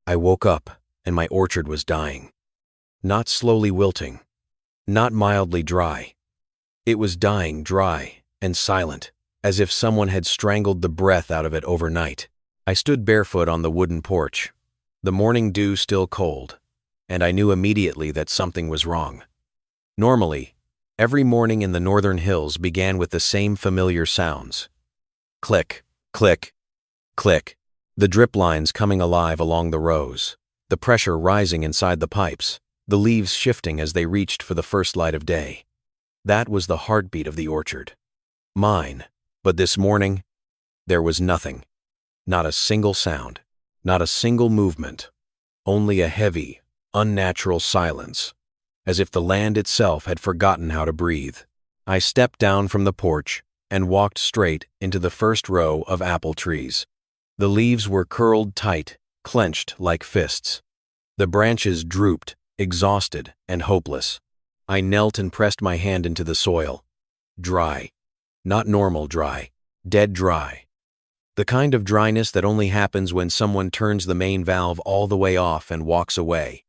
I woke up, and my orchard was dying. Not slowly wilting, not mildly dry. It was dying dry and silent, as if someone had strangled the breath out of it overnight. I stood barefoot on the wooden porch, the morning dew still cold, and I knew immediately that something was wrong. Normally, every morning in the northern hills began with the same familiar sounds. Click, click, click. The drip lines coming alive along the rows, the pressure rising inside the pipes, the leaves shifting as they reached for the first light of day. That was the heartbeat of the orchard. Mine. But this morning, there was nothing. Not a single sound, not a single movement, only a heavy, unnatural silence, as if the land itself had forgotten how to breathe. I stepped down from the porch and walked straight into the first row of apple trees. The leaves were curled tight, clenched like fists. The branches drooped, exhausted and hopeless. I knelt and pressed my hand into the soil. Dry. Not normal dry. Dead dry. The kind of dryness that only happens when someone turns the main valve all the way off and walks away,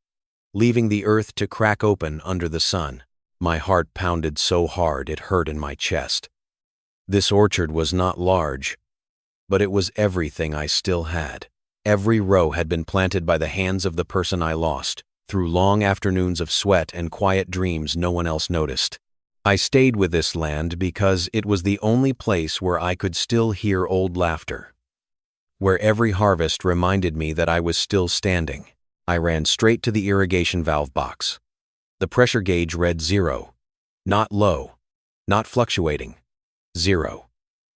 leaving the earth to crack open under the sun. My heart pounded so hard it hurt in my chest. This orchard was not large, but it was everything I still had. Every row had been planted by the hands of the person I lost, through long afternoons of sweat and quiet dreams no one else noticed. I stayed with this land because it was the only place where I could still hear old laughter, where every harvest reminded me that I was still standing. I ran straight to the irrigation valve box. The pressure gauge read 0. Not low, not fluctuating. 0.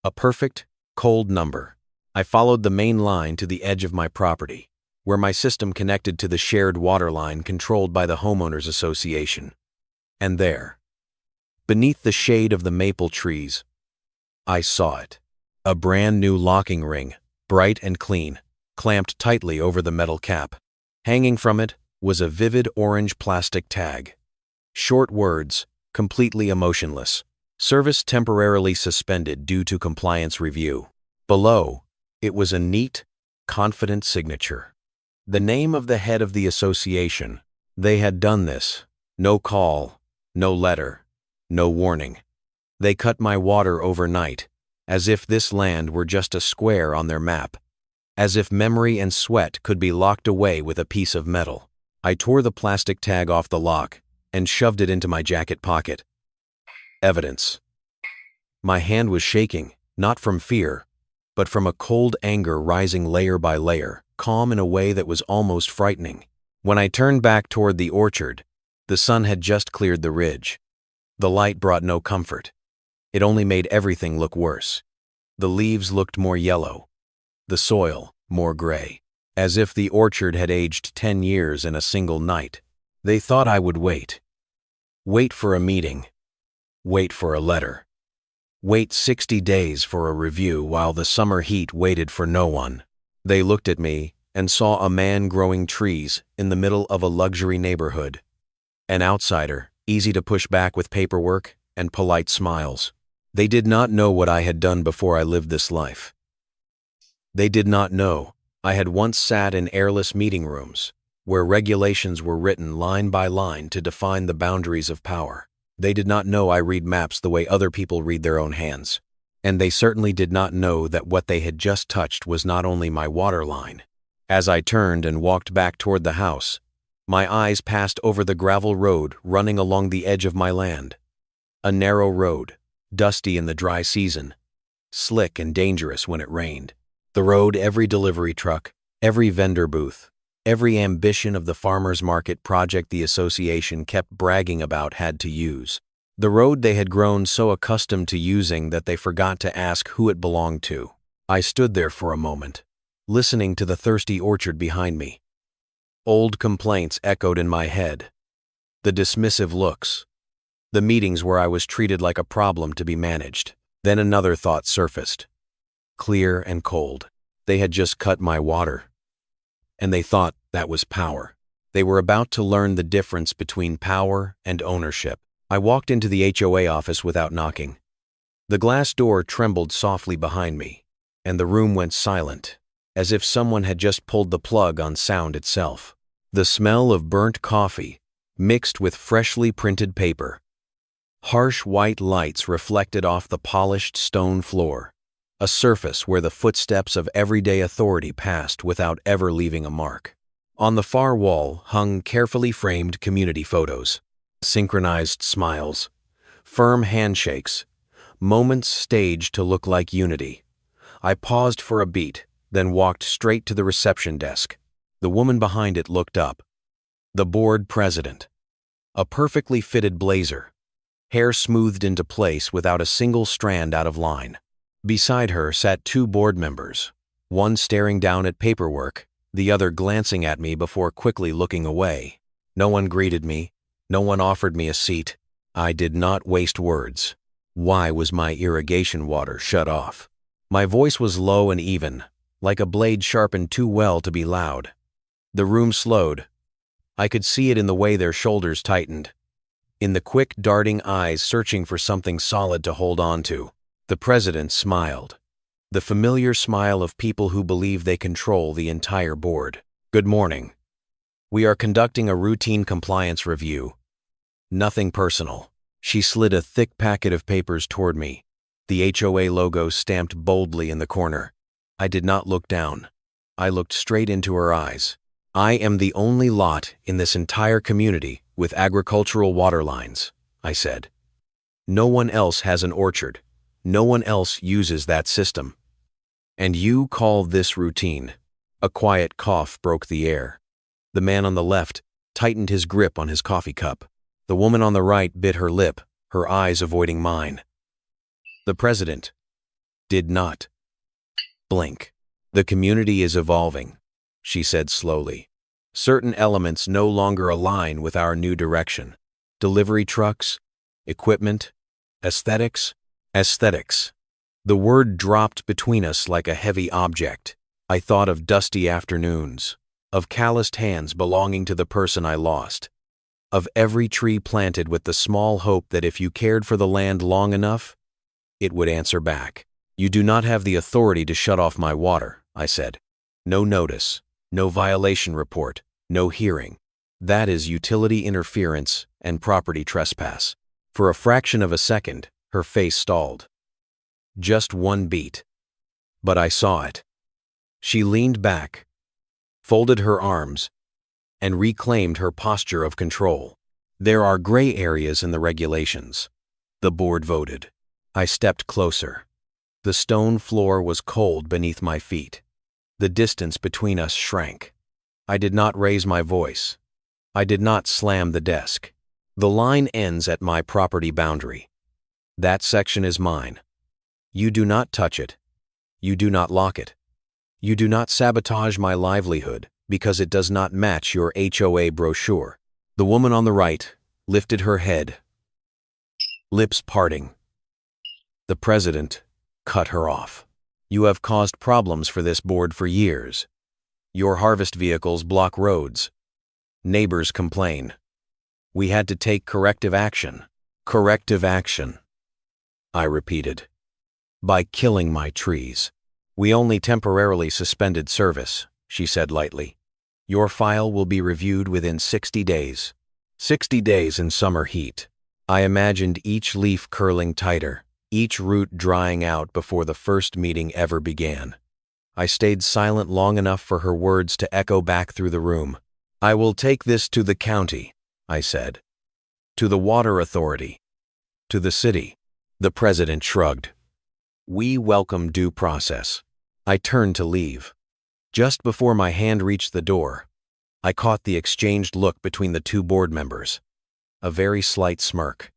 A perfect, cold number. I followed the main line to the edge of my property, where my system connected to the shared water line controlled by the homeowners association. And there, beneath the shade of the maple trees, I saw it. A brand new locking ring, bright and clean, clamped tightly over the metal cap. Hanging from it was a vivid orange plastic tag. Short words, completely emotionless. Service temporarily suspended due to compliance review. Below, it was a neat, confident signature. The name of the head of the association. They had done this. No call, no letter, no warning. They cut my water overnight, as if this land were just a square on their map. As if memory and sweat could be locked away with a piece of metal. I tore the plastic tag off the lock and shoved it into my jacket pocket. Evidence. My hand was shaking, not from fear, but from a cold anger rising layer by layer, calm in a way that was almost frightening. When I turned back toward the orchard, the sun had just cleared the ridge. The light brought no comfort. It only made everything look worse. The leaves looked more yellow, the soil more gray, as if the orchard had aged 10 years in a single night. They thought I would wait. Wait for a meeting. Wait for a letter. Wait 60 days for a review while the summer heat waited for no one. They looked at me and saw a man growing trees in the middle of a luxury neighborhood. An outsider, easy to push back with paperwork and polite smiles. They did not know what I had done before I lived this life. They did not know I had once sat in airless meeting rooms, where regulations were written line by line to define the boundaries of power. They did not know I read maps the way other people read their own hands. And they certainly did not know that what they had just touched was not only my water line. As I turned and walked back toward the house, my eyes passed over the gravel road running along the edge of my land. A narrow road, dusty in the dry season, slick and dangerous when it rained. The road every delivery truck, every vendor booth, every ambition of the farmers market project the association kept bragging about had to use. The road they had grown so accustomed to using that they forgot to ask who it belonged to. I stood there for a moment, listening to the thirsty orchard behind me. Old complaints echoed in my head. The dismissive looks. The meetings where I was treated like a problem to be managed. Then another thought surfaced. Clear and cold. They had just cut my water. And they thought that was power. They were about to learn the difference between power and ownership. I walked into the HOA office without knocking. The glass door trembled softly behind me, and the room went silent, as if someone had just pulled the plug on sound itself. The smell of burnt coffee mixed with freshly printed paper. Harsh white lights reflected off the polished stone floor, a surface where the footsteps of everyday authority passed without ever leaving a mark. On the far wall hung carefully framed community photos, synchronized smiles, firm handshakes, moments staged to look like unity. I paused for a beat, then walked straight to the reception desk. The woman behind it looked up. The board president. A perfectly fitted blazer, hair smoothed into place without a single strand out of line. Beside her sat two board members, one staring down at paperwork, the other glancing at me before quickly looking away. No one greeted me. No one offered me a seat. I did not waste words. Why was my irrigation water shut off? My voice was low and even, like a blade sharpened too well to be loud. The room slowed. I could see it in the way their shoulders tightened, in the quick darting eyes searching for something solid to hold on to. The president smiled, the familiar smile of people who believe they control the entire board. Good morning. We are conducting a routine compliance review. Nothing personal. She slid a thick packet of papers toward me, the HOA logo stamped boldly in the corner. I did not look down. I looked straight into her eyes. I am the only lot in this entire community with agricultural water lines, I said. No one else has an orchard. No one else uses that system. And you call this routine? A quiet cough broke the air. The man on the left tightened his grip on his coffee cup. The woman on the right bit her lip, her eyes avoiding mine. The president did not blink. The community is evolving, she said slowly. Certain elements no longer align with our new direction. Delivery trucks, equipment, aesthetics. The word dropped between us like a heavy object. I thought of dusty afternoons, of calloused hands belonging to the person I lost, of every tree planted with the small hope that if you cared for the land long enough, it would answer back. You do not have the authority to shut off my water, I said. No notice, no violation report, no hearing. That is utility interference and property trespass. For a fraction of a second, her face stalled. Just one beat. But I saw it. She leaned back, folded her arms, and reclaimed her posture of control. There are gray areas in the regulations, the board voted. I stepped closer. The stone floor was cold beneath my feet. The distance between us shrank. I did not raise my voice. I did not slam the desk. The line ends at my property boundary. That section is mine. You do not touch it. You do not lock it. You do not sabotage my livelihood because it does not match your HOA brochure. The woman on the right lifted her head, lips parting. The president cut her off. You have caused problems for this board for years. Your harvest vehicles block roads. Neighbors complain. We had to take corrective action. Corrective action, I repeated. By killing my trees. We only temporarily suspended service, she said lightly. Your file will be reviewed within 60 days. 60 days in summer heat. I imagined each leaf curling tighter, each root drying out before the first meeting ever began. I stayed silent long enough for her words to echo back through the room. I will take this to the county, I said. To the water authority. To the city. The president shrugged. We welcome due process. I turned to leave. Just before my hand reached the door, I caught the exchanged look between the two board members. A very slight smirk.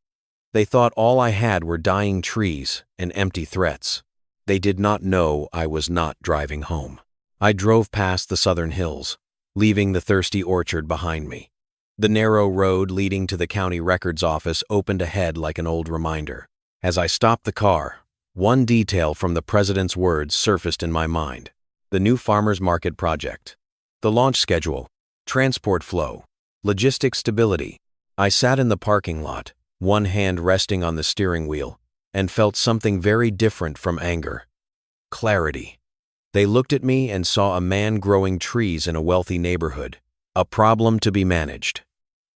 They thought all I had were dying trees and empty threats. They did not know I was not driving home. I drove past the southern hills, leaving the thirsty orchard behind me. The narrow road leading to the county records office opened ahead like an old reminder. As I stopped the car, one detail from the president's words surfaced in my mind. The new farmers market project. The launch schedule. Transport flow. Logistics stability. I sat in the parking lot, one hand resting on the steering wheel, and felt something very different from anger. Clarity. They looked at me and saw a man growing trees in a wealthy neighborhood, a problem to be managed,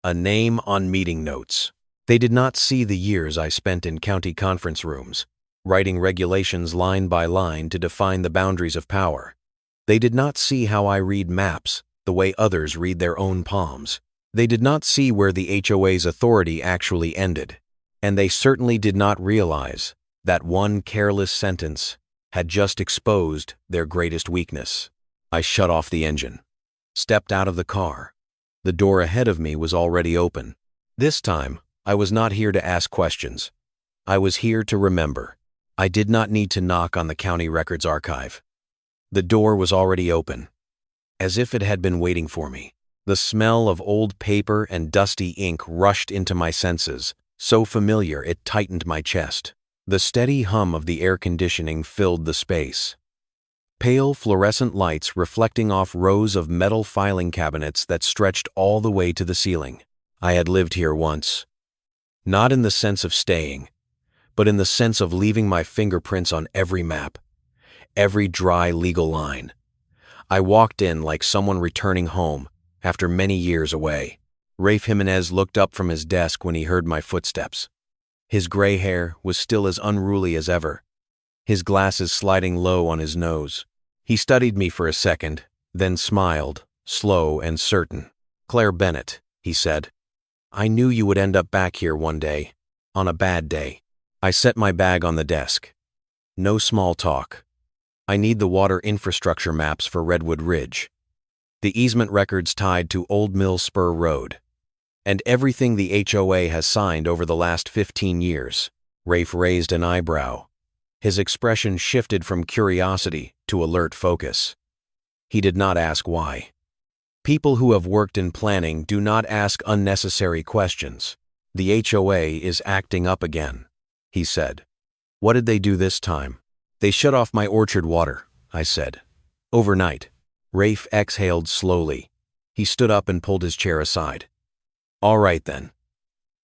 a name on meeting notes. They did not see the years I spent in county conference rooms, writing regulations line by line to define the boundaries of power. They did not see how I read maps the way others read their own palms. They did not see where the HOA's authority actually ended, and they certainly did not realize that one careless sentence had just exposed their greatest weakness. I shut off the engine, stepped out of the car. The door ahead of me was already open. This time, I was not here to ask questions. I was here to remember. I did not need to knock on the county records archive. The door was already open, as if it had been waiting for me. The smell of old paper and dusty ink rushed into my senses, so familiar it tightened my chest. The steady hum of the air conditioning filled the space. Pale fluorescent lights reflecting off rows of metal filing cabinets that stretched all the way to the ceiling. I had lived here once. Not in the sense of staying, but in the sense of leaving my fingerprints on every map, every dry legal line. I walked in like someone returning home after many years away. Rafe Jimenez looked up from his desk when he heard my footsteps. His gray hair was still as unruly as ever, his glasses sliding low on his nose. He studied me for a second, then smiled, slow and certain. "Claire Bennett," he said. "I knew you would end up back here one day, on a bad day." I set my bag on the desk. No small talk. I need the water infrastructure maps for Redwood Ridge, the easement records tied to Old Mill Spur Road, and everything the HOA has signed over the last 15 years. Rafe raised an eyebrow. His expression shifted from curiosity to alert focus. He did not ask why. People who have worked in planning do not ask unnecessary questions. "The HOA is acting up again," he said. "What did they do this time?" "They shut off my orchard water," I said. "Overnight." Rafe exhaled slowly. He stood up and pulled his chair aside. "All right then.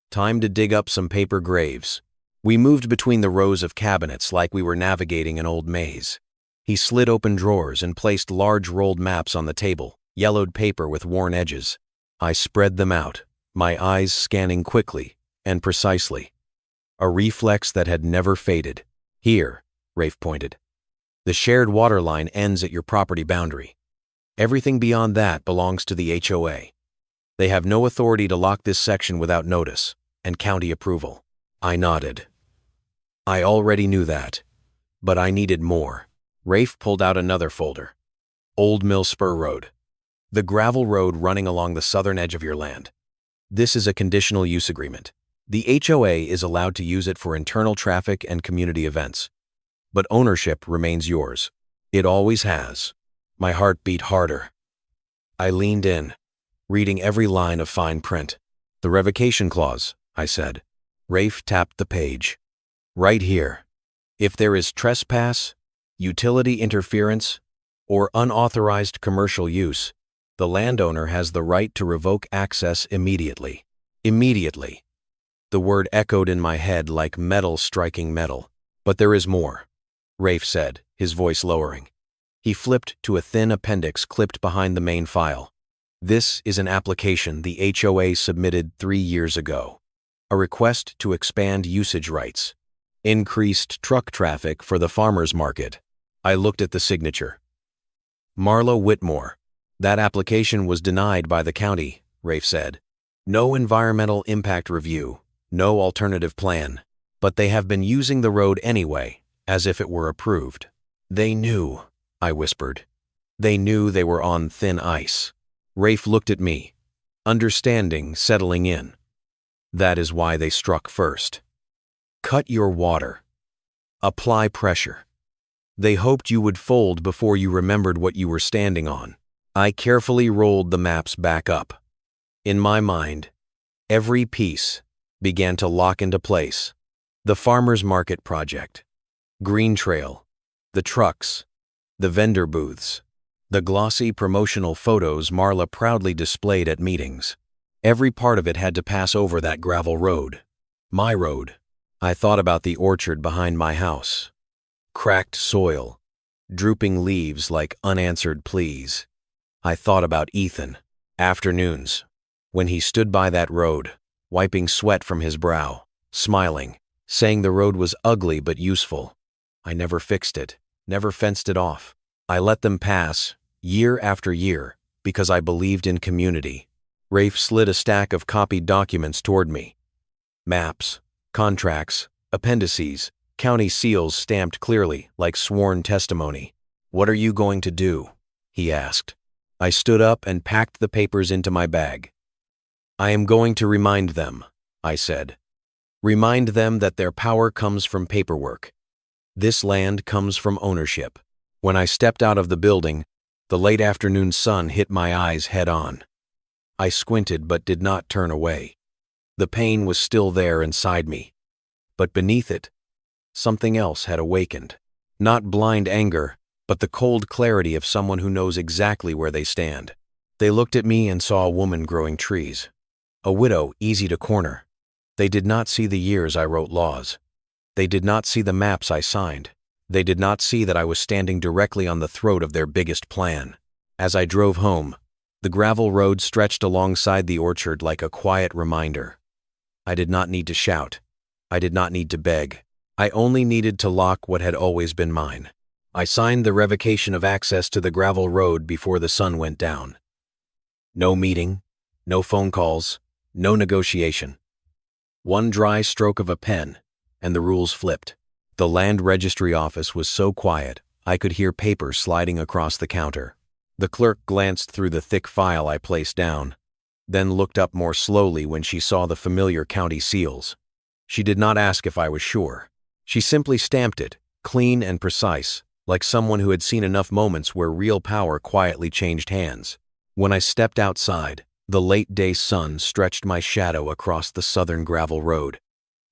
Time to dig up some paper graves." We moved between the rows of cabinets like we were navigating an old maze. He slid open drawers and placed large rolled maps on the table, yellowed paper with worn edges. I spread them out, my eyes scanning quickly and precisely. A reflex that had never faded. "Here," Rafe pointed. "The shared water line ends at your property boundary. Everything beyond that belongs to the HOA. They have no authority to lock this section without notice and county approval." I nodded. I already knew that, but I needed more. Rafe pulled out another folder. "Old Mill Spur Road. The gravel road running along the southern edge of your land. This is a conditional use agreement. The HOA is allowed to use it for internal traffic and community events, but ownership remains yours. It always has." My heart beat harder. I leaned in, reading every line of fine print. "The revocation clause," I said. Rafe tapped the page. "Right here. If there is trespass, utility interference, or unauthorized commercial use, the landowner has the right to revoke access immediately." Immediately. The word echoed in my head like metal striking metal. "But there is more," Rafe said, his voice lowering. He flipped to a thin appendix clipped behind the main file. "This is an application the HOA submitted 3 years ago. A request to expand usage rights. Increased truck traffic for the farmers market." I looked at the signature. "Marlo Whitmore. That application was denied by the county," Rafe said. "No environmental impact review, no alternative plan. But they have been using the road anyway, as if it were approved." "They knew," I whispered. "They knew they were on thin ice." Rafe looked at me, understanding settling in. "That is why they struck first. Cut your water. Apply pressure. They hoped you would fold before you remembered what you were standing on." I carefully rolled the maps back up. In my mind, every piece began to lock into place. The farmers market project, Green Trail, the trucks, the vendor booths, the glossy promotional photos Marla proudly displayed at meetings. Every part of it had to pass over that gravel road. My road. I thought about the orchard behind my house. Cracked soil, drooping leaves like unanswered pleas. I thought about Ethan. Afternoons, when he stood by that road, wiping sweat from his brow, smiling, saying the road was ugly but useful. I never fixed it, never fenced it off. I let them pass, year after year, because I believed in community. Rafe slid a stack of copied documents toward me. Maps, contracts, appendices, county seals stamped clearly, like sworn testimony. "What are you going to do?" he asked. I stood up and packed the papers into my bag. "I am going to remind them," I said. "Remind them that their power comes from paperwork. This land comes from ownership." When I stepped out of the building, the late afternoon sun hit my eyes head-on. I squinted but did not turn away. The pain was still there inside me. But beneath it, something else had awakened. Not blind anger, but the cold clarity of someone who knows exactly where they stand. They looked at me and saw a woman growing trees. A widow easy to corner. They did not see the years I wrote laws. They did not see the maps I signed. They did not see that I was standing directly on the throat of their biggest plan. As I drove home, the gravel road stretched alongside the orchard like a quiet reminder. I did not need to shout. I did not need to beg. I only needed to lock what had always been mine. I signed the revocation of access to the gravel road before the sun went down. No meeting, no phone calls, no negotiation. One dry stroke of a pen, and the rules flipped. The land registry office was so quiet, I could hear paper sliding across the counter. The clerk glanced through the thick file I placed down, then looked up more slowly when she saw the familiar county seals. She did not ask if I was sure. She simply stamped it, clean and precise, like someone who had seen enough moments where real power quietly changed hands. When I stepped outside, the late-day sun stretched my shadow across the southern gravel road.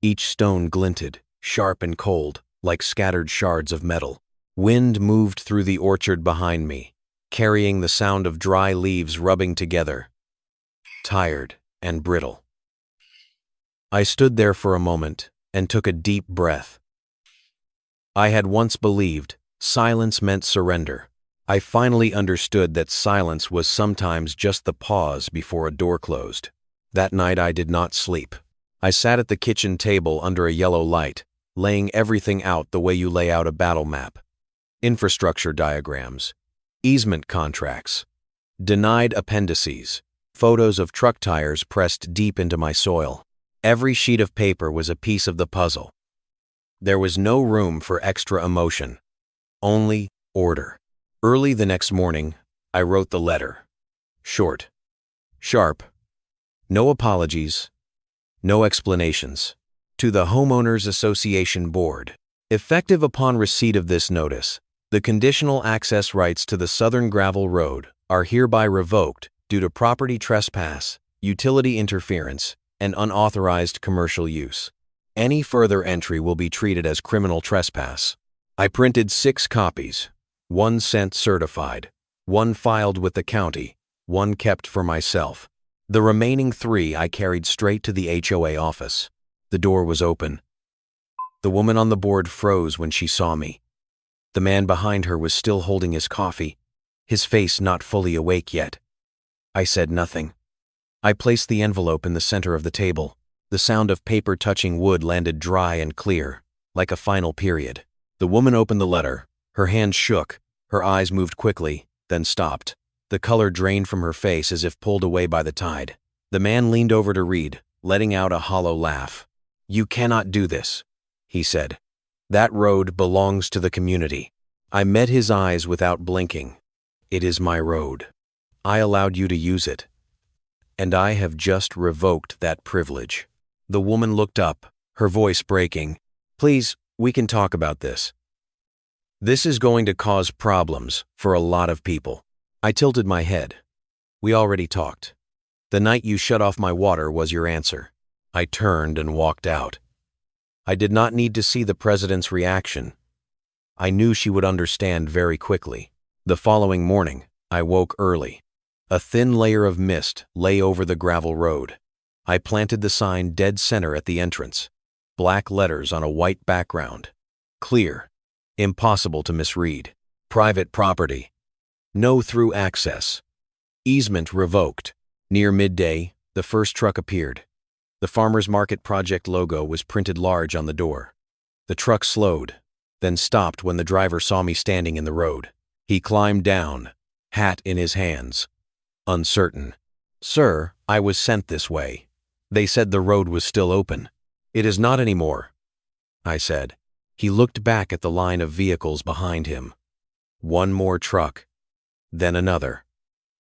Each stone glinted, sharp and cold, like scattered shards of metal. Wind moved through the orchard behind me, carrying the sound of dry leaves rubbing together, tired and brittle. I stood there for a moment and took a deep breath. I had once believed silence meant surrender. I finally understood that silence was sometimes just the pause before a door closed. That night I did not sleep. I sat at the kitchen table under a yellow light, laying everything out the way you lay out a battle map. Infrastructure diagrams, easement contracts, denied appendices, photos of truck tires pressed deep into my soil. Every sheet of paper was a piece of the puzzle. There was no room for extra emotion, only order. Early the next morning, I wrote the letter. Short, sharp, no apologies, no explanations. To the Homeowners Association Board. Effective upon receipt of this notice, the conditional access rights to the Southern Gravel Road are hereby revoked due to property trespass, utility interference, and unauthorized commercial use. Any further entry will be treated as criminal trespass. I printed 6 copies, 1 sent certified, 1 filed with the county, 1 kept for myself. The remaining 3 I carried straight to the HOA office. The door was open. The woman on the board froze when she saw me. The man behind her was still holding his coffee, his face not fully awake yet. I said nothing. I placed the envelope in the center of the table. The sound of paper touching wood landed dry and clear, like a final period. The woman opened the letter. Her hand shook, her eyes moved quickly, then stopped. The color drained from her face as if pulled away by the tide. The man leaned over to read, letting out a hollow laugh. "You cannot do this," he said. "That road belongs to the community." I met his eyes without blinking. "It is my road. I allowed you to use it. And I have just revoked that privilege." The woman looked up, her voice breaking. "Please, we can talk about this. This is going to cause problems for a lot of people." I tilted my head. "We already talked. The night you shut off my water was your answer." I turned and walked out. I did not need to see the president's reaction. I knew she would understand very quickly. The following morning, I woke early. A thin layer of mist lay over the gravel road. I planted the sign dead center at the entrance. Black letters on a white background. Clear. Impossible to misread. Private property. No through access. Easement revoked. Near midday, the first truck appeared. The Farmers Market Project logo was printed large on the door. The truck slowed, then stopped when the driver saw me standing in the road. He climbed down, hat in his hands. Uncertain. "Sir, I was sent this way. They said the road was still open." "It is not anymore," I said. He looked back at the line of vehicles behind him. One more truck, then another.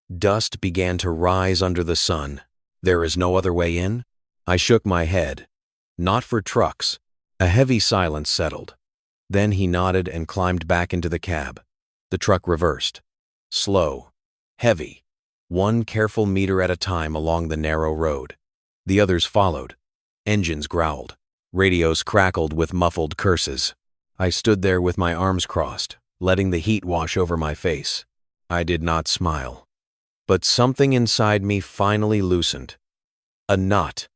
Dust began to rise under the sun. "There is no other way in?" I shook my head. "Not for trucks." A heavy silence settled. Then he nodded and climbed back into the cab. The truck reversed. Slow, heavy, one careful meter at a time along the narrow road. The others followed. Engines growled. Radios crackled with muffled curses. I stood there with my arms crossed, letting the heat wash over my face. I did not smile. But something inside me finally loosened. A knot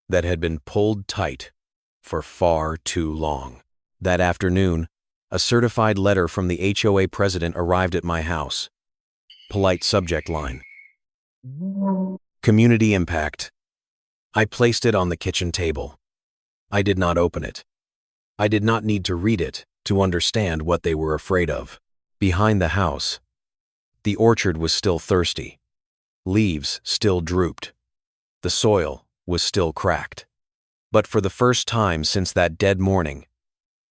that had been pulled tight for far too long. That afternoon, a certified letter from the HOA president arrived at my house. Polite subject line. Community impact. I placed it on the kitchen table. I did not open it. I did not need to read it to understand what they were afraid of. Behind the house, the orchard was still thirsty. Leaves still drooped. The soil was still cracked. But for the first time since that dead morning,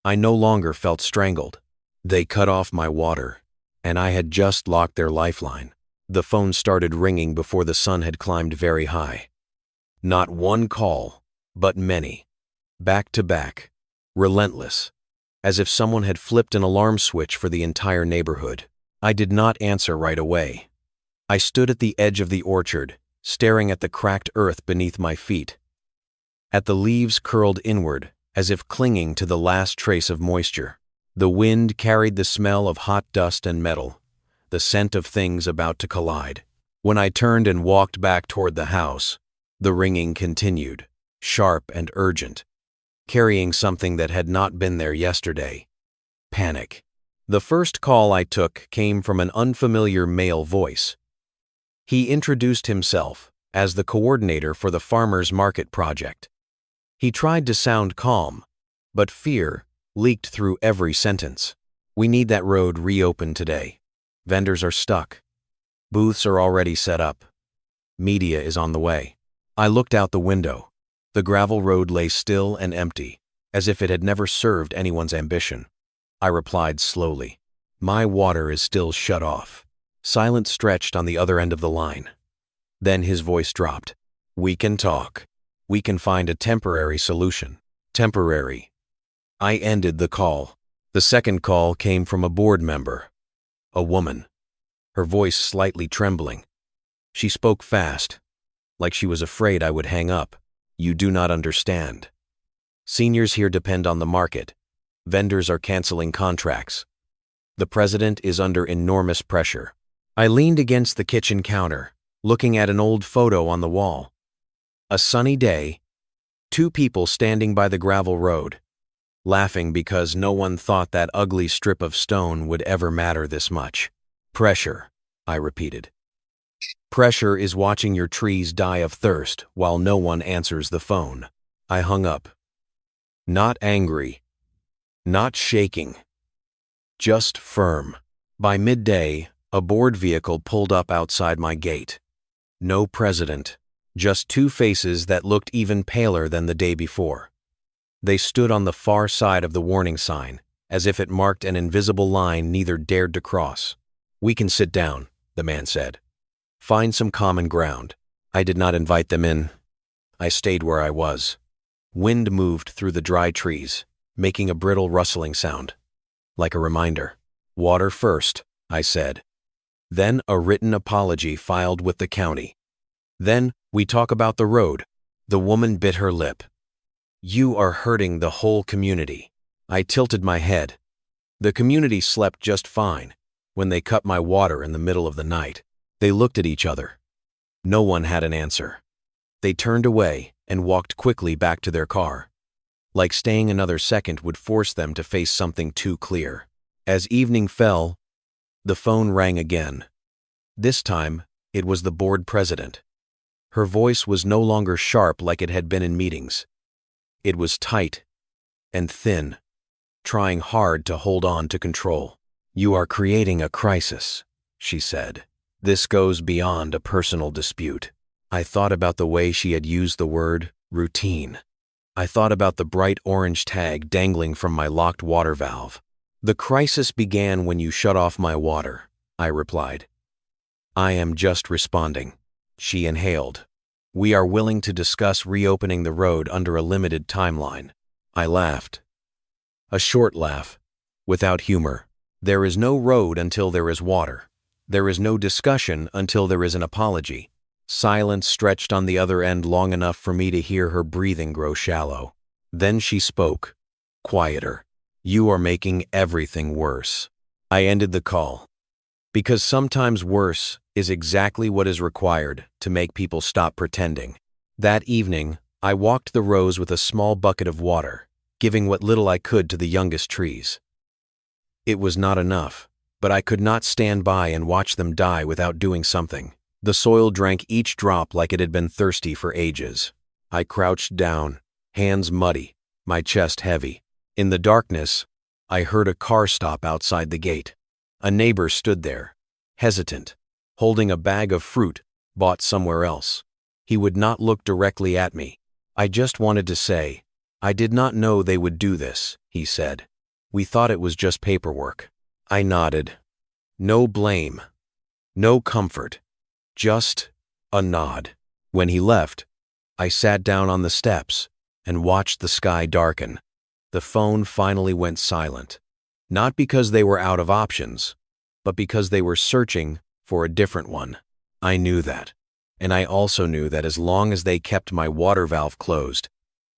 I no longer felt strangled. They cut off my water, and I had just locked their lifeline. The phone started ringing before the sun had climbed very high. Not one call, but many. Back to back. Relentless. As if someone had flipped an alarm switch for the entire neighborhood. I did not answer right away. I stood at the edge of the orchard, staring at the cracked earth beneath my feet. At the leaves curled inward, as if clinging to the last trace of moisture. The wind carried the smell of hot dust and metal, the scent of things about to collide. When I turned and walked back toward the house, the ringing continued, sharp and urgent, carrying something that had not been there yesterday. Panic. The first call I took came from an unfamiliar male voice. He introduced himself as the coordinator for the Farmers Market Project. He tried to sound calm, but fear leaked through every sentence. "We need that road reopened today. Vendors are stuck. Booths are already set up. Media is on the way." I looked out the window. The gravel road lay still and empty, as if it had never served anyone's ambition. I replied slowly, "My water is still shut off." Silence stretched on the other end of the line. Then his voice dropped. "We can talk. We can find a temporary solution." Temporary. I ended the call. The second call came from a board member. A woman. Her voice slightly trembling. She spoke fast, like she was afraid I would hang up. "You do not understand. Seniors here depend on the market. Vendors are canceling contracts. The president is under enormous pressure." I leaned against the kitchen counter, looking at an old photo on the wall. A sunny day, two people standing by the gravel road, laughing because no one thought that ugly strip of stone would ever matter this much. "Pressure," I repeated. "Pressure is watching your trees die of thirst while no one answers the phone." I hung up. Not angry, not shaking, just firm. By midday, a board vehicle pulled up outside my gate. No president, just two faces that looked even paler than the day before. They stood on the far side of the warning sign, as if it marked an invisible line neither dared to cross. "We can sit down," the man said. "Find some common ground." I did not invite them in. I stayed where I was. Wind moved through the dry trees, making a brittle rustling sound. Like a reminder. "Water first," I said. Then a written apology filed with the county. "Then we talk about the road." The woman bit her lip. "You are hurting the whole community." I tilted my head. The community slept just fine when they cut my water in the middle of the night. They looked at each other. No one had an answer. They turned away and walked quickly back to their car, like staying another second would force them to face something too clear. As evening fell, The phone rang again. This time, it was the board president. Her voice was no longer sharp like it had been in meetings. It was tight and thin, trying hard to hold on to control. "You are creating a crisis," she said. "This goes beyond a personal dispute." I thought about the way she had used the word routine. I thought about the bright orange tag dangling from my locked water valve. "The crisis began when you shut off my water," I replied. "I am just responding." She inhaled. "We are willing to discuss reopening the road under a limited timeline." I laughed. A short laugh, without humor. "There is no road until there is water. There is no discussion until there is an apology." Silence stretched on the other end long enough for me to hear her breathing grow shallow. Then she spoke, quieter. "You are making everything worse." I ended the call. Because sometimes worse is exactly what is required to make people stop pretending. That evening, I walked the rows with a small bucket of water, giving what little I could to the youngest trees. It was not enough, but I could not stand by and watch them die without doing something. The soil drank each drop like it had been thirsty for ages. I crouched down, hands muddy, my chest heavy. In the darkness, I heard a car stop outside the gate. A neighbor stood there, hesitant, holding a bag of fruit bought somewhere else. He would not look directly at me. "I just wanted to say, I did not know they would do this," he said. "We thought it was just paperwork." I nodded. No blame, no comfort, just a nod. When he left, I sat down on the steps and watched the sky darken. The phone finally went silent. Not because they were out of options, but because they were searching for a different one. I knew that. And I also knew that as long as they kept my water valve closed,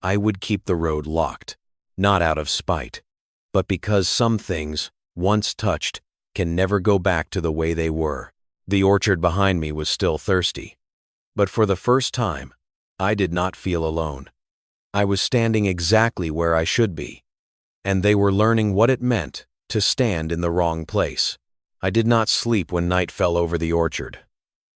I would keep the road locked, not out of spite, but because some things, once touched, can never go back to the way they were. The orchard behind me was still thirsty. But for the first time, I did not feel alone. I was standing exactly where I should be, and they were learning what it meant to stand in the wrong place. I did not sleep when night fell over the orchard.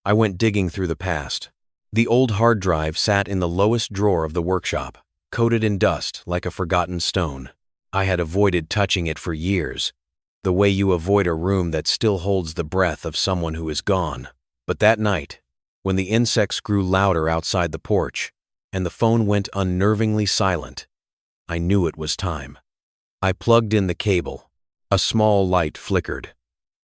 I went digging through the past. The old hard drive sat in the lowest drawer of the workshop, coated in dust like a forgotten stone. I had avoided touching it for years, the way you avoid a room that still holds the breath of someone who is gone. But that night, when the insects grew louder outside the porch, and the phone went unnervingly silent, I knew it was time. I plugged in the cable. A small light flickered.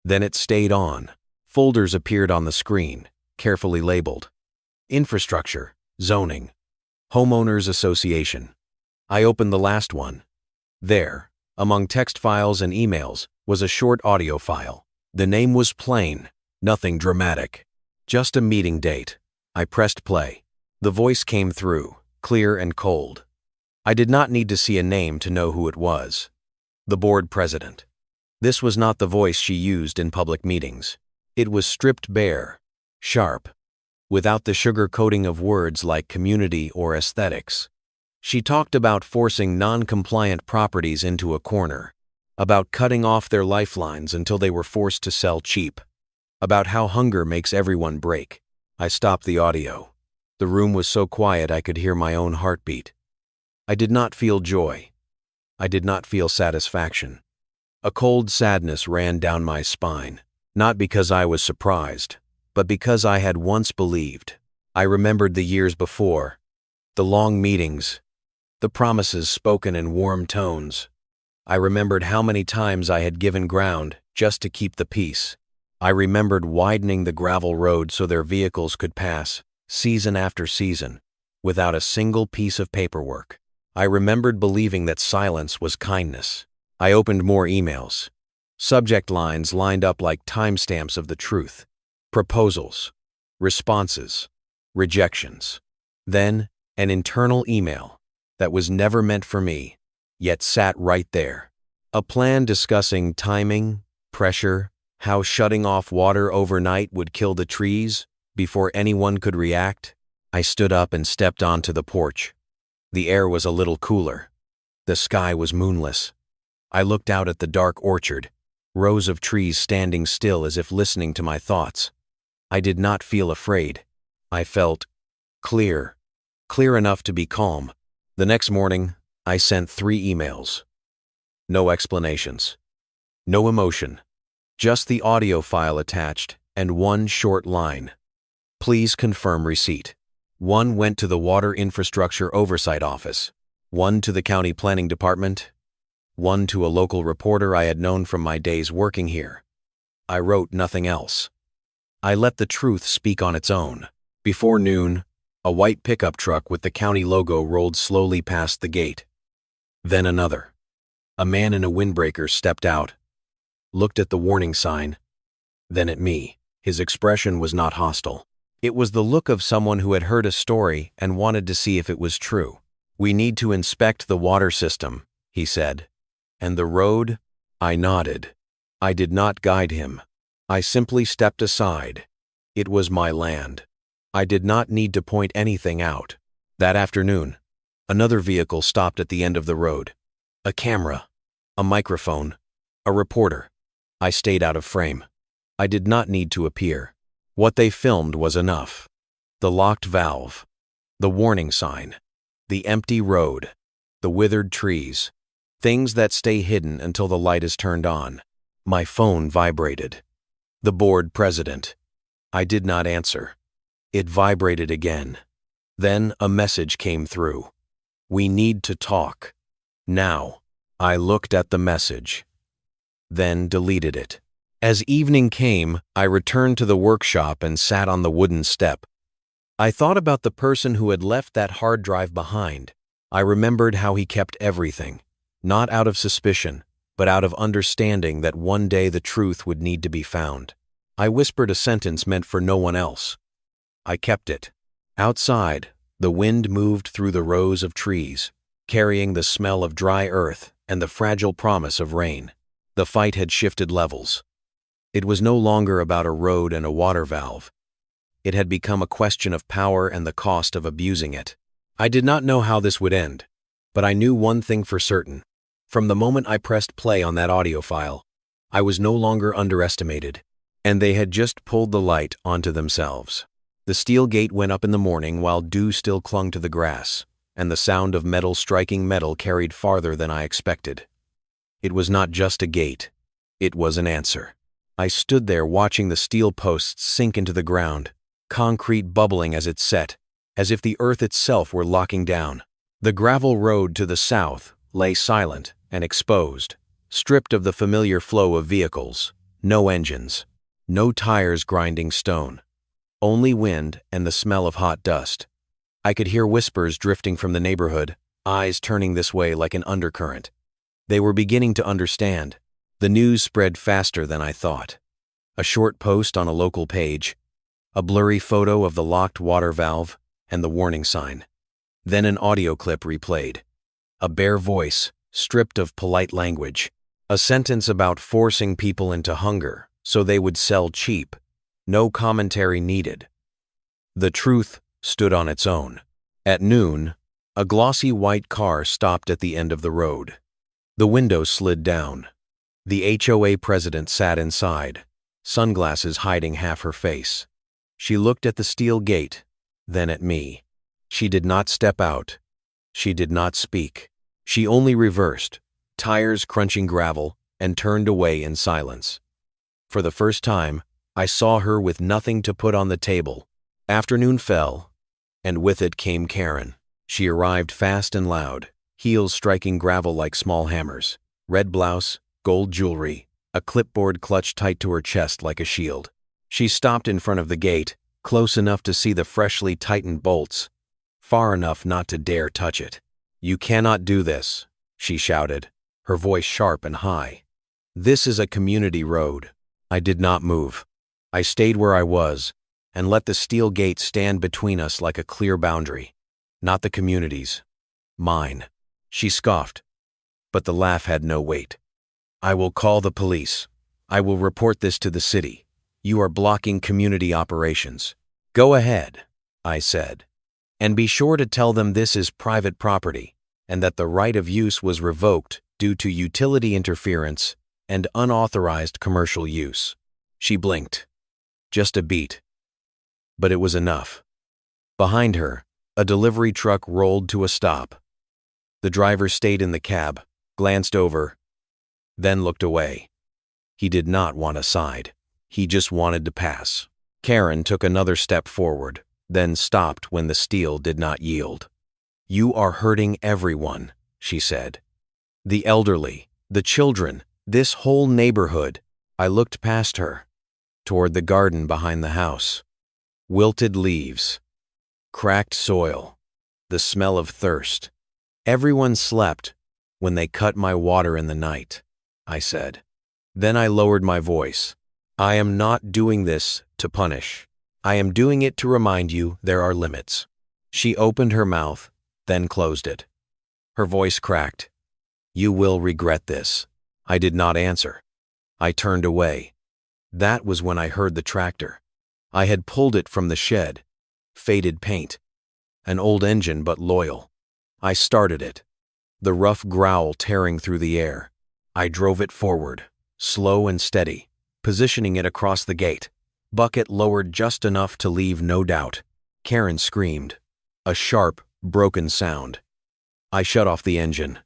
Then it stayed on. Folders appeared on the screen, carefully labeled. Infrastructure, zoning, homeowners association. I opened the last one. There, among text files and emails, was a short audio file. The name was plain, nothing dramatic. Just a meeting date. I pressed play. The voice came through, clear and cold. I did not need to see a name to know who it was. The board president. This was not the voice she used in public meetings. It was stripped bare, sharp, without the sugar coating of words like community or aesthetics. She talked about forcing non-compliant properties into a corner, about cutting off their lifelines until they were forced to sell cheap, about how hunger makes everyone break. I stopped the audio. The room was so quiet I could hear my own heartbeat. I did not feel joy. I did not feel satisfaction. A cold sadness ran down my spine, not because I was surprised, but because I had once believed. I remembered the years before, the long meetings, the promises spoken in warm tones. I remembered how many times I had given ground just to keep the peace. I remembered widening the gravel road so their vehicles could pass, season after season, without a single piece of paperwork. I remembered believing that silence was kindness. I opened more emails. Subject lines lined up like timestamps of the truth. Proposals, responses, rejections. Then, an internal email that was never meant for me, yet sat right there. A plan discussing timing, pressure, how shutting off water overnight would kill the trees before anyone could react. I stood up and stepped onto the porch. The air was a little cooler. The sky was moonless. I looked out at the dark orchard, rows of trees standing still as if listening to my thoughts. I did not feel afraid. I felt clear enough to be calm. The next morning, I sent 3 emails. No explanations. No emotion. Just the audio file attached and one short line. Please confirm receipt. One went to the Water Infrastructure Oversight Office, one to the County Planning Department, one to a local reporter I had known from my days working here. I wrote nothing else. I let the truth speak on its own. Before noon, a white pickup truck with the county logo rolled slowly past the gate. Then another. A man in a windbreaker stepped out, looked at the warning sign, then at me. His expression was not hostile. It was the look of someone who had heard a story and wanted to see if it was true. We need to inspect the water system, he said. And the road? I nodded. I did not guide him. I simply stepped aside. It was my land. I did not need to point anything out. That afternoon, another vehicle stopped at the end of the road. A camera, a microphone, a reporter. I stayed out of frame. I did not need to appear. What they filmed was enough. The locked valve, the warning sign, the empty road, the withered trees, things that stay hidden until the light is turned on. My phone vibrated. The board president. I did not answer. It vibrated again. Then a message came through. We need to talk. Now. I looked at the message, then deleted it. As evening came, I returned to the workshop and sat on the wooden step. I thought about the person who had left that hard drive behind. I remembered how he kept everything, not out of suspicion, but out of understanding that one day the truth would need to be found. I whispered a sentence meant for no one else. I kept it. Outside, the wind moved through the rows of trees, carrying the smell of dry earth and the fragile promise of rain. The fight had shifted levels. It was no longer about a road and a water valve. It had become a question of power and the cost of abusing it. I did not know how this would end, but I knew one thing for certain. From the moment I pressed play on that audio file, I was no longer underestimated, and they had just pulled the light onto themselves. The steel gate went up in the morning while dew still clung to the grass, and the sound of metal striking metal carried farther than I expected. It was not just a gate. It was an answer. I stood there watching the steel posts sink into the ground, concrete bubbling as it set, as if the earth itself were locking down. The gravel road to the south lay silent and exposed, stripped of the familiar flow of vehicles. No engines, no tires grinding stone, only wind and the smell of hot dust. I could hear whispers drifting from the neighborhood, eyes turning this way like an undercurrent. They were beginning to understand. The news spread faster than I thought. A short post on a local page, a blurry photo of the locked water valve and the warning sign. Then an audio clip replayed. A bare voice, stripped of polite language. A sentence about forcing people into hunger so they would sell cheap. No commentary needed. The truth stood on its own. At noon, a glossy white car stopped at the end of the road. The window slid down. The HOA president sat inside, sunglasses hiding half her face. She looked at the steel gate, then at me. She did not step out. She did not speak. She only reversed, tires crunching gravel, and turned away in silence. For the first time, I saw her with nothing to put on the table. Afternoon fell, and with it came Karen. She arrived fast and loud, heels striking gravel like small hammers, red blouse, gold jewelry, a clipboard clutched tight to her chest like a shield. She stopped in front of the gate, close enough to see the freshly tightened bolts, far enough not to dare touch it. "You cannot do this," she shouted, her voice sharp and high. "This is a community road." I did not move. I stayed where I was and let the steel gate stand between us like a clear boundary. Not the community's. Mine. She scoffed, but the laugh had no weight. "I will call the police. I will report this to the city. You are blocking community operations." "Go ahead," I said. "And be sure to tell them this is private property and that the right of use was revoked due to utility interference and unauthorized commercial use. She blinked. Just a beat. But it was enough. Behind her, a delivery truck rolled to a stop. The driver stayed in the cab, glanced over, then looked away. He did not want a side. He just wanted to pass. Karen took another step forward, then stopped when the steel did not yield. "You are hurting everyone," she said. "The elderly, the children, this whole neighborhood." I looked past her, toward the garden behind the house. Wilted leaves, cracked soil, the smell of thirst. "Everyone slept when they cut my water in the night," I said. Then I lowered my voice. "I am not doing this to punish. I am doing it to remind you there are limits." She opened her mouth, then closed it. Her voice cracked. "You will regret this." I did not answer. I turned away. That was when I heard the tractor. I had pulled it from the shed. Faded paint. An old engine, but loyal. I started it. The rough growl tearing through the air. I drove it forward, slow and steady, positioning it across the gate. Bucket lowered just enough to leave no doubt. Karen screamed. A sharp, broken sound. I shut off the engine.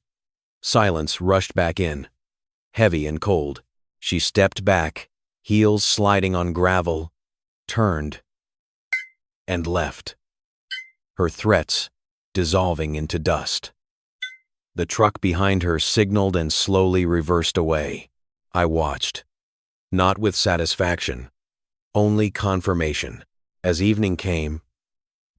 Silence rushed back in. Heavy and cold. She stepped back, heels sliding on gravel, turned, and left. Her threats dissolving into dust. The truck behind her signaled and slowly reversed away. I watched. Not with satisfaction, only confirmation. As evening came,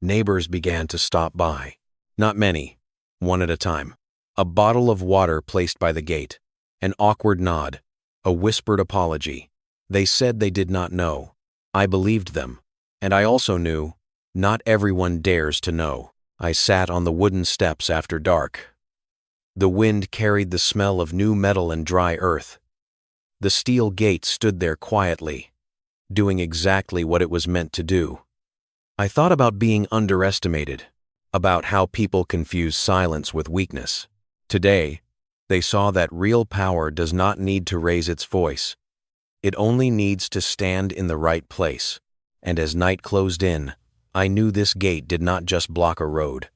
neighbors began to stop by. Not many, one at a time. A bottle of water placed by the gate. An awkward nod. A whispered apology. They said they did not know. I believed them. And I also knew, not everyone dares to know. I sat on the wooden steps after dark. The wind carried the smell of new metal and dry earth. The steel gate stood there quietly, doing exactly what it was meant to do. I thought about being underestimated, about how people confuse silence with weakness. Today, they saw that real power does not need to raise its voice. It only needs to stand in the right place. And as night closed in, I knew this gate did not just block a road.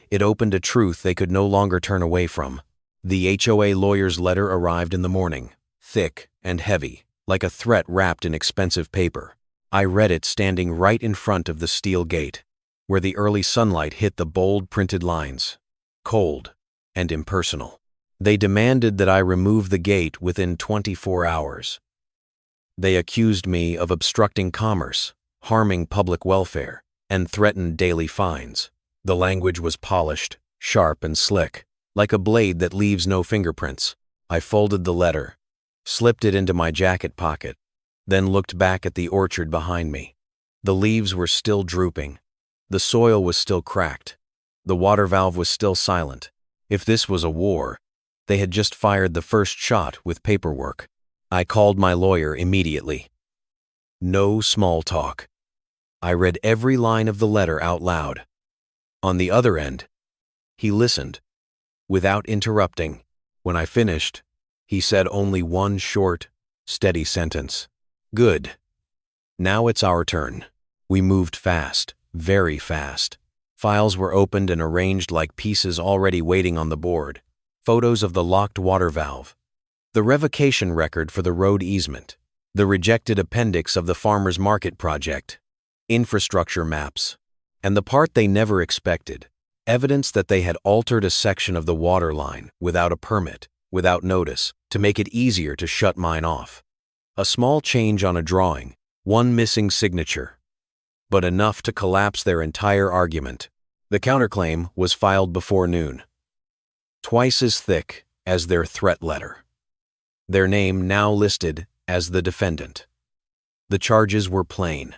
It opened a truth they could no longer turn away from. The HOA lawyer's letter arrived in the morning, thick and heavy, like a threat wrapped in expensive paper. I read it standing right in front of the steel gate, where the early sunlight hit the bold printed lines. Cold and impersonal. They demanded that I remove the gate within 24 hours. They accused me of obstructing commerce, harming public welfare, and threatened daily fines. The language was polished, sharp and slick, like a blade that leaves no fingerprints. I folded the letter, slipped it into my jacket pocket, then looked back at the orchard behind me. The leaves were still drooping. The soil was still cracked. The water valve was still silent. If this was a war, they had just fired the first shot with paperwork. I called my lawyer immediately. No small talk. I read every line of the letter out loud. On the other end, he listened, without interrupting. When I finished, he said only one short, steady sentence. "Good. Now it's our turn." We moved fast, very fast. Files were opened and arranged like pieces already waiting on the board. Photos of the locked water valve, the revocation record for the road easement, the rejected appendix of the farmers market project, infrastructure maps, and the part they never expected, evidence that they had altered a section of the water line without a permit, without notice, to make it easier to shut mine off. A small change on a drawing, one missing signature, but enough to collapse their entire argument. The counterclaim was filed before noon, twice as thick as their threat letter. Their name now listed as the defendant. The charges were plain: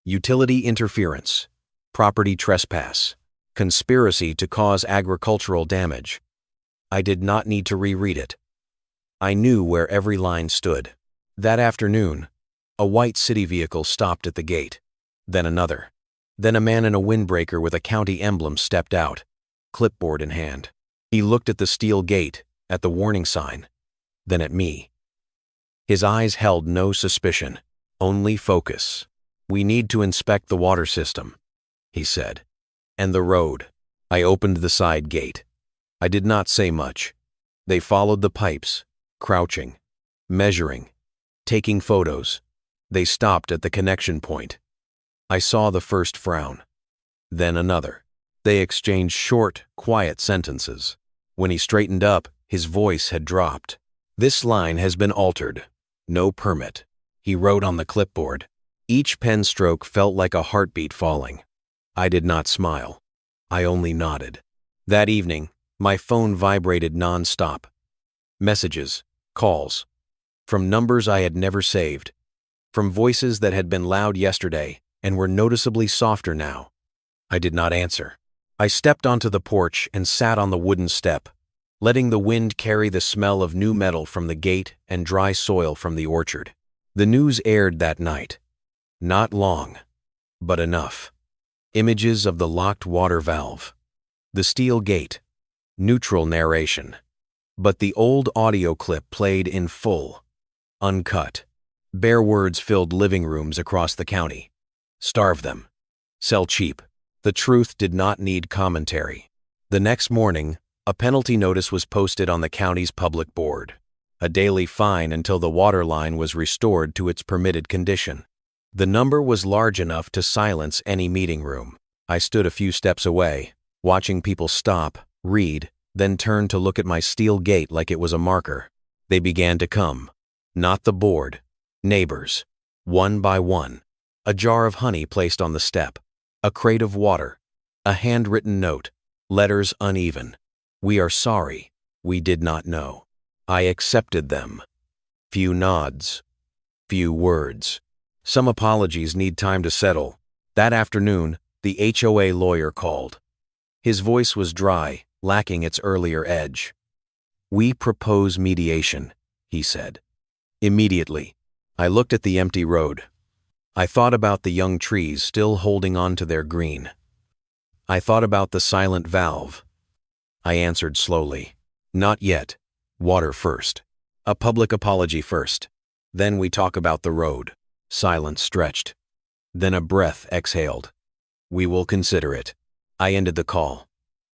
utility interference, property trespass, conspiracy to cause agricultural damage. I did not need to reread it. I knew where every line stood. That afternoon, a white city vehicle stopped at the gate, then another. Then a man in a windbreaker with a county emblem stepped out, clipboard in hand. He looked at the steel gate, at the warning sign, then at me. His eyes held no suspicion, only focus. "We need to inspect the water system," he said. "And the road." I opened the side gate. I did not say much. They followed the pipes, crouching, measuring, taking photos. They stopped at the connection point. I saw the first frown, then another. They exchanged short, quiet sentences. When he straightened up, his voice had dropped. "This line has been altered. No permit," he wrote on the clipboard. Each pen stroke felt like a heartbeat falling. I did not smile. I only nodded. That evening, my phone vibrated non-stop. Messages, calls, from numbers I had never saved, from voices that had been loud yesterday and were noticeably softer now. I did not answer. I stepped onto the porch and sat on the wooden step, letting the wind carry the smell of new metal from the gate and dry soil from the orchard. The news aired that night. Not long, but enough. Images of the locked water valve, the steel gate, neutral narration. But the old audio clip played in full, uncut. Bare words filled living rooms across the county. Starve them. Sell cheap. The truth did not need commentary. The next morning, a penalty notice was posted on the county's public board. A daily fine until the water line was restored to its permitted condition. The number was large enough to silence any meeting room. I stood a few steps away, watching people stop, read, then turn to look at my steel gate like it was a marker. They began to come. Not the board. Neighbors. One by one. A jar of honey placed on the step. A crate of water. A handwritten note. Letters uneven. "We are sorry. We did not know." I accepted them. Few nods. Few words. Some apologies need time to settle. That afternoon, the HOA lawyer called. His voice was dry, lacking its earlier edge. "We propose mediation," he said. Immediately, I looked at the empty road. I thought about the young trees still holding on to their green. I thought about the silent valve. I answered slowly. "Not yet. Water first. A public apology first. Then we talk about the road." Silence stretched. Then a breath exhaled. "We will consider it." I ended the call.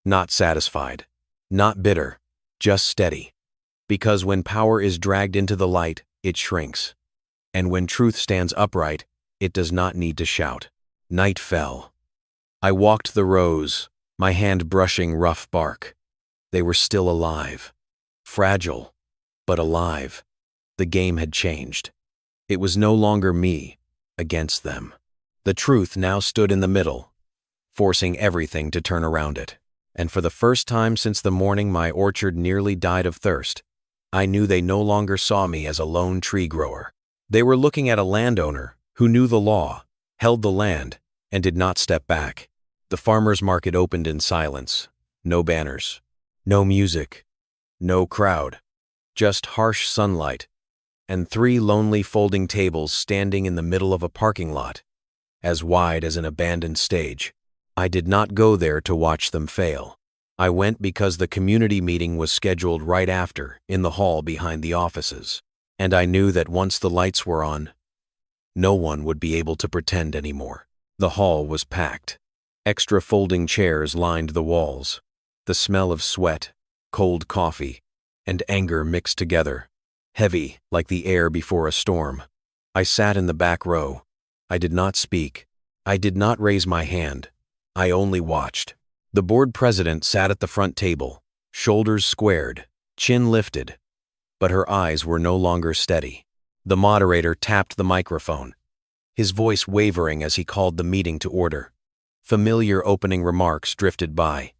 Not satisfied. Not bitter. Just steady. Because when power is dragged into the light, it shrinks. And when truth stands upright, it does not need to shout. Night fell. I walked the rows, my hand brushing rough bark. They were still alive. Fragile, but alive. The game had changed. It was no longer me against them. The truth now stood in the middle, forcing everything to turn around it. And for the first time since the morning my orchard nearly died of thirst, I knew they no longer saw me as a lone tree grower. They were looking at a landowner who knew the law, held the land, and did not step back. The farmer's market opened in silence. No banners, no music, no crowd, just harsh sunlight, and 3 lonely folding tables standing in the middle of a parking lot, as wide as an abandoned stage. I did not go there to watch them fail. I went because the community meeting was scheduled right after, in the hall behind the offices. And I knew that once the lights were on, no one would be able to pretend anymore. The hall was packed. Extra folding chairs lined the walls. The smell of sweat, cold coffee, and anger mixed together, heavy like the air before a storm. I sat in the back row. I did not speak. I did not raise my hand. I only watched. The board president sat at the front table, shoulders squared, chin lifted, but her eyes were no longer steady. The moderator tapped the microphone, his voice wavering as he called the meeting to order. Familiar opening remarks drifted by,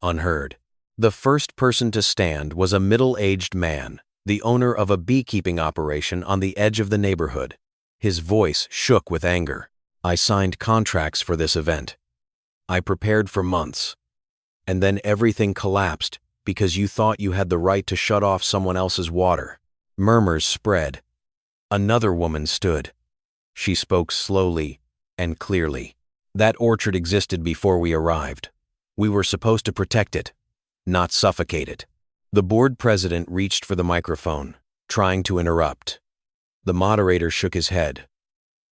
unheard. The first person to stand was a middle-aged man, the owner of a beekeeping operation on the edge of the neighborhood. His voice shook with anger. "I signed contracts for this event. I prepared for months. And then everything collapsed because you thought you had the right to shut off someone else's water." Murmurs spread. Another woman stood. She spoke slowly and clearly. "That orchard existed before we arrived. We were supposed to protect it, not suffocate it." The board president reached for the microphone, trying to interrupt. The moderator shook his head.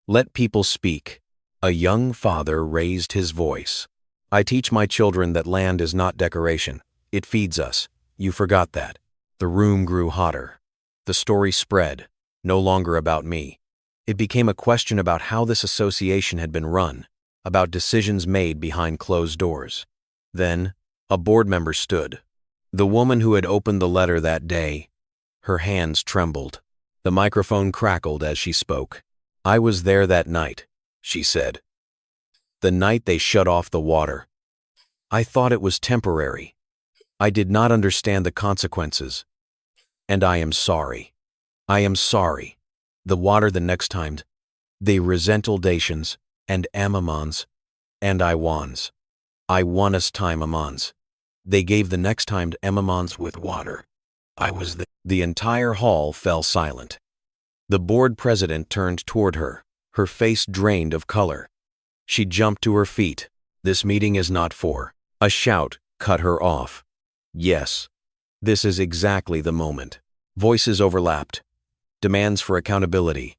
Let people speak. A young father raised his voice. I teach my children that land is not decoration. It feeds us. You forgot that. The room grew hotter. The story spread, no longer about me. It became a question about how this association had been run, about decisions made behind closed doors. Then, a board member stood. The woman who had opened the letter that day. Her hands trembled. The microphone crackled as she spoke. I was there that night, she said. The night they shut off the water. I thought it was temporary. I did not understand the consequences. And I am sorry. I am sorry. The water the next time. They resentaldations and amamons. And I wons. I won us time amons. They gave the next time amamons with water. I was the entire hall fell silent. The board president turned toward her, her face drained of color. She jumped to her feet. This meeting is not for. A shout cut her off. Yes. This is exactly the moment. Voices overlapped. Demands for accountability,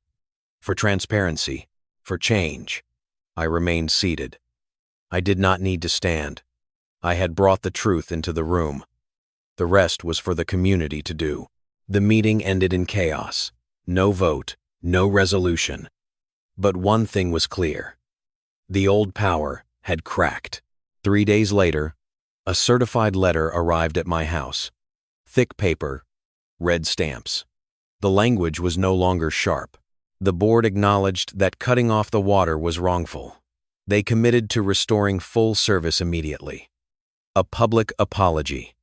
for transparency, for change. I remained seated. I did not need to stand. I had brought the truth into the room. The rest was for the community to do. The meeting ended in chaos. No vote, no resolution. But one thing was clear. The old power had cracked. 3 days later, a certified letter arrived at my house. Thick paper, red stamps. The language was no longer sharp. The board acknowledged that cutting off the water was wrongful. They committed to restoring full service immediately. A public apology.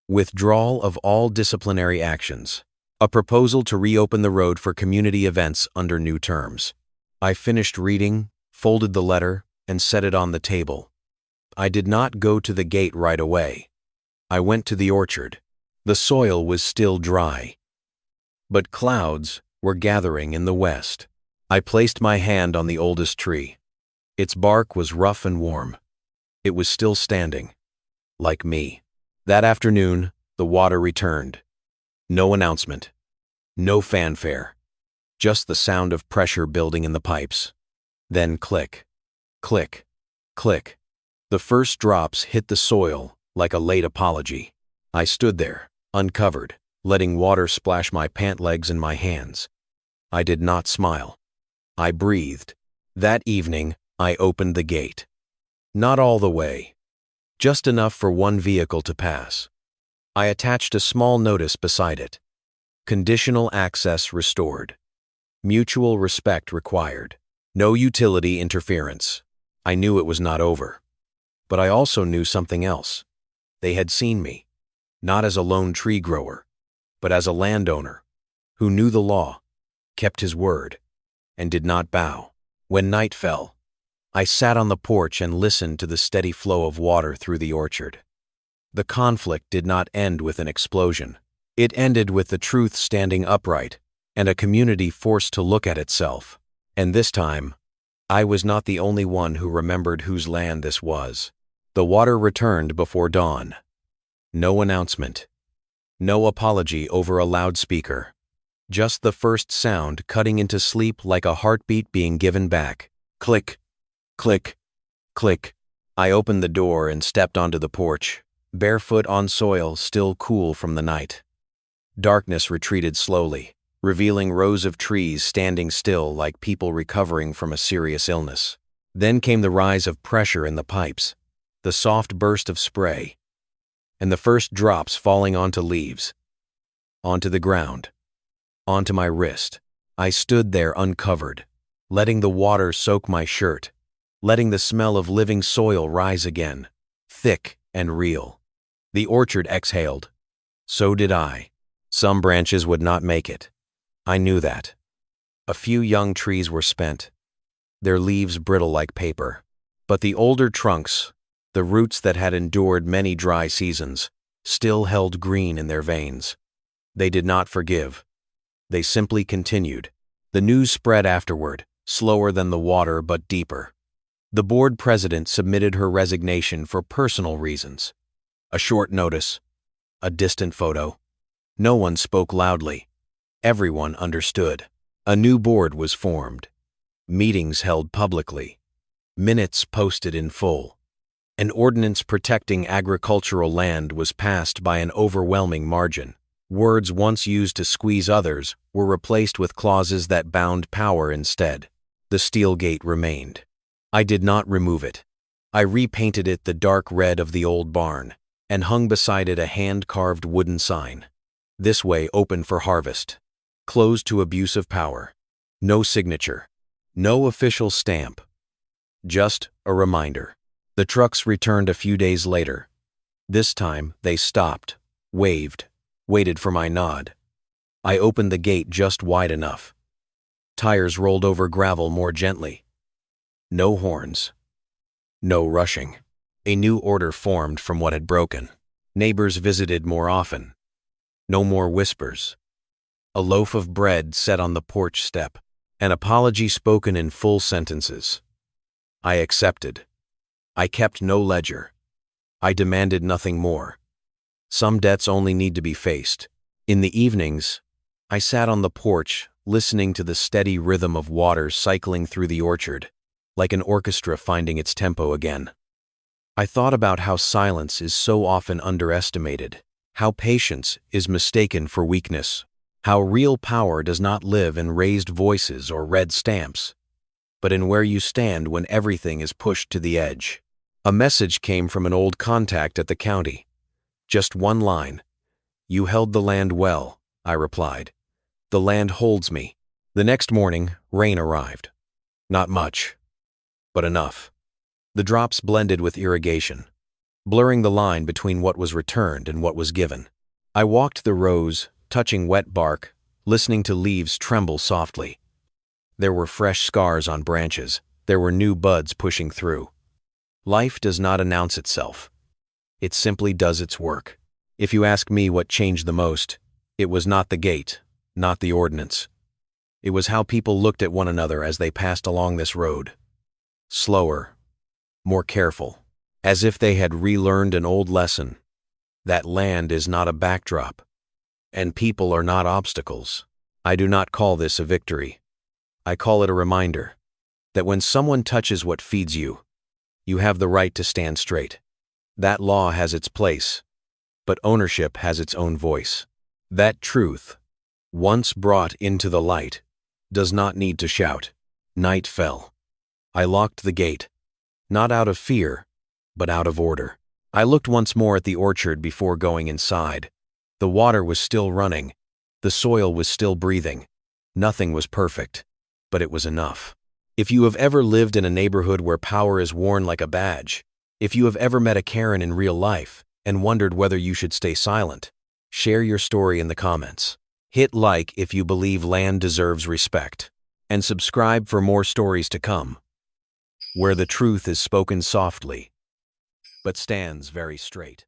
Withdrawal of all disciplinary actions. A proposal to reopen the road for community events under new terms. I finished reading, folded the letter, and set it on the table. I did not go to the gate right away. I went to the orchard. The soil was still dry. But clouds were gathering in the west. I placed my hand on the oldest tree. Its bark was rough and warm. It was still standing. Like me. That afternoon, the water returned. No announcement. No fanfare. Just the sound of pressure building in the pipes. Then click, click, click. The first drops hit the soil like a late apology. I stood there, uncovered, letting water splash my pant legs and my hands. I did not smile. I breathed. That evening, I opened the gate. Not all the way. Just enough for one vehicle to pass. I attached a small notice beside it. Conditional access restored. Mutual respect required. No utility interference. I knew it was not over. But I also knew something else. They had seen me, not as a lone tree grower, but as a landowner who knew the law, kept his word, and did not bow. When night fell, I sat on the porch and listened to the steady flow of water through the orchard. The conflict did not end with an explosion. It ended with the truth standing upright and a community forced to look at itself. And this time, I was not the only one who remembered whose land this was. The water returned before dawn. No announcement. No apology over a loudspeaker. Just the first sound cutting into sleep like a heartbeat being given back. Click, click, click. I opened the door and stepped onto the porch, barefoot on soil still cool from the night. Darkness retreated slowly, revealing rows of trees standing still like people recovering from a serious illness. Then came the rise of pressure in the pipes, the soft burst of spray, and the first drops falling onto leaves, onto the ground, onto my wrist. I stood there uncovered, letting the water soak my shirt, letting the smell of living soil rise again, thick and real. The orchard exhaled. So did I. Some branches would not make it. I knew that. A few young trees were spent, their leaves brittle like paper. But the older trunks, the roots that had endured many dry seasons, still held green in their veins. They did not forgive. They simply continued. The news spread afterward, slower than the water but deeper. The board president submitted her resignation for personal reasons. A short notice, a distant photo. No one spoke loudly. Everyone understood. A new board was formed, meetings held publicly, minutes posted in full. An ordinance protecting agricultural land was passed by an overwhelming margin. Words once used to squeeze others were replaced with clauses that bound power instead. The steel gate remained. I did not remove it. I repainted it the dark red of the old barn and hung beside it a hand-carved wooden sign. This way open for harvest. Closed to abuse of power. No signature. No official stamp. Just a reminder. The trucks returned a few days later. This time they stopped, waved, waited for my nod. I opened the gate just wide enough. Tires rolled over gravel more gently. No horns. No rushing. A new order formed from what had broken. Neighbors visited more often. No more whispers. A loaf of bread set on the porch step. An apology spoken in full sentences. I accepted. I kept no ledger. I demanded nothing more. Some debts only need to be faced. In the evenings, I sat on the porch, listening to the steady rhythm of water cycling through the orchard, like an orchestra finding its tempo again. I thought about how silence is so often underestimated, how patience is mistaken for weakness, how real power does not live in raised voices or red stamps, but in where you stand when everything is pushed to the edge. A message came from an old contact at the county. Just one line. "You held the land well," I replied. "The land holds me." The next morning, rain arrived. Not much, but enough. The drops blended with irrigation, blurring the line between what was returned and what was given. I walked the rows, touching wet bark, listening to leaves tremble softly. There were fresh scars on branches. There were new buds pushing through. Life does not announce itself. It simply does its work. If you ask me what changed the most, it was not the gate, not the ordinance. It was how people looked at one another as they passed along this road. Slower, more careful, as if they had relearned an old lesson. That land is not a backdrop, and people are not obstacles. I do not call this a victory. I call it a reminder that when someone touches what feeds you, you have the right to stand straight. That law has its place, but ownership has its own voice. That truth, once brought into the light, does not need to shout. Night fell. I locked the gate, not out of fear, but out of order. I looked once more at the orchard before going inside. The water was still running. The soil was still breathing. Nothing was perfect, but it was enough. If you have ever lived in a neighborhood where power is worn like a badge, if you have ever met a Karen in real life and wondered whether you should stay silent, share your story in the comments. Hit like if you believe land deserves respect, and subscribe for more stories to come, where the truth is spoken softly, but stands very straight.